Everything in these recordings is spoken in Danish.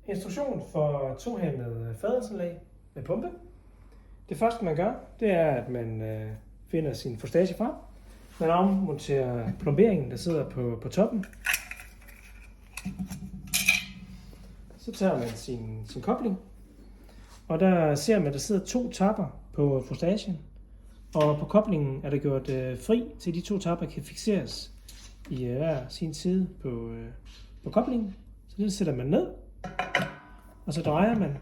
Instruktion for tohændet fadelsanlæg med pumpe. Det første man gør, det er, at man finder sin forstage frem. Man afmonterer plomberingen, der sidder på toppen. Så tager man sin kobling, og der ser man, at der sidder 2 tapper på forstagen. Og på koblingen er der gjort fri til de 2 tapper kan fikseres i hver sin side på koblingen. Så det sætter man ned, og så drejer man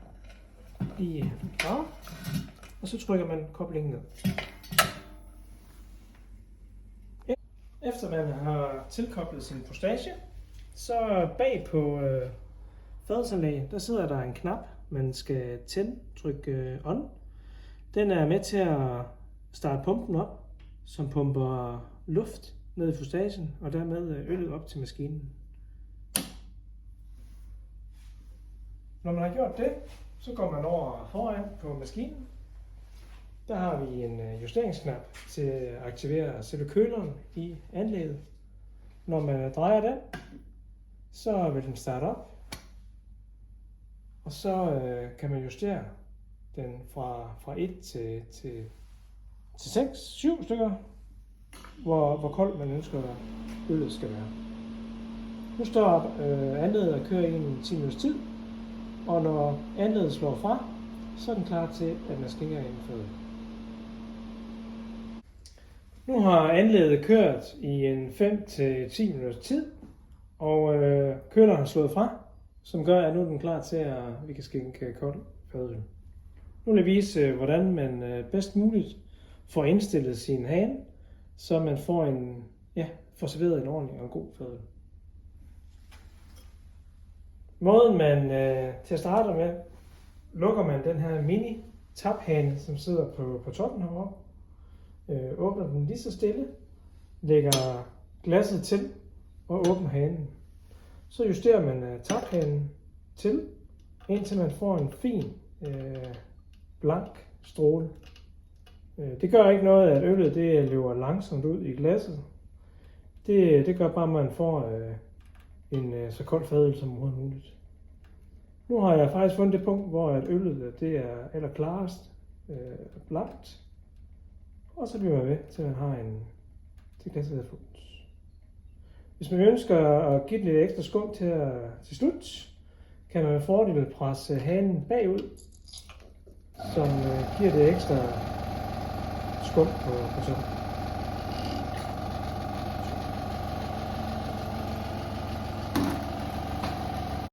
lige fra, og så trykker man koblingen ned. Efter man har tilkoblet sin forstage, så bag på fadelsanlæg, der sidder der en knap, man skal tænde, trykke on. Den er med til at starte pumpen op, som pumper luft ned i forstagen, og dermed øllet op til maskinen. Når man har gjort det, så går man over foran på maskinen. Der har vi en justeringsknap til at aktivere selve køleren i anlægget. Når man drejer den, så vil den starte op, og så kan man justere den fra 1 til 6, 7 stykker, hvor koldt man ønsker, at øllet skal være. Nu står anlægget og kører i en 10 minutters tid, og når anlægget slår fra, så er den klar til, at man skænker ind for øl. Nu har anlægget kørt i en 5-10 minutters tid, og køleren har slået fra, som gør, at nu er den klar til, at vi kan skænke kold fadøl. Nu vil jeg vise, hvordan man bedst muligt får indstillet sin hane, så man får serveret en ordentlig og god fadøl. Måden man til at starte med, lukker man den her mini taphane, som sidder på toppen heroppe. Åbner den lige så stille, lægger glasset til og åbner hanen. Så justerer man taphanen til, indtil man får en fin blank stråle. Det gør ikke noget, at øllet det løber langsomt ud i glasset. Det gør bare, at man får en så kold fadøl som overhovedet muligt. Nu har jeg faktisk fundet det punkt, hvor at øllet det er allerklarest blankt. Og så bliver man ved, til man har til glasset er fuldt. Hvis man ønsker at give det lidt ekstra skum til slut, kan man med fordel presse hanen bagud, som giver det ekstra skum på toppen.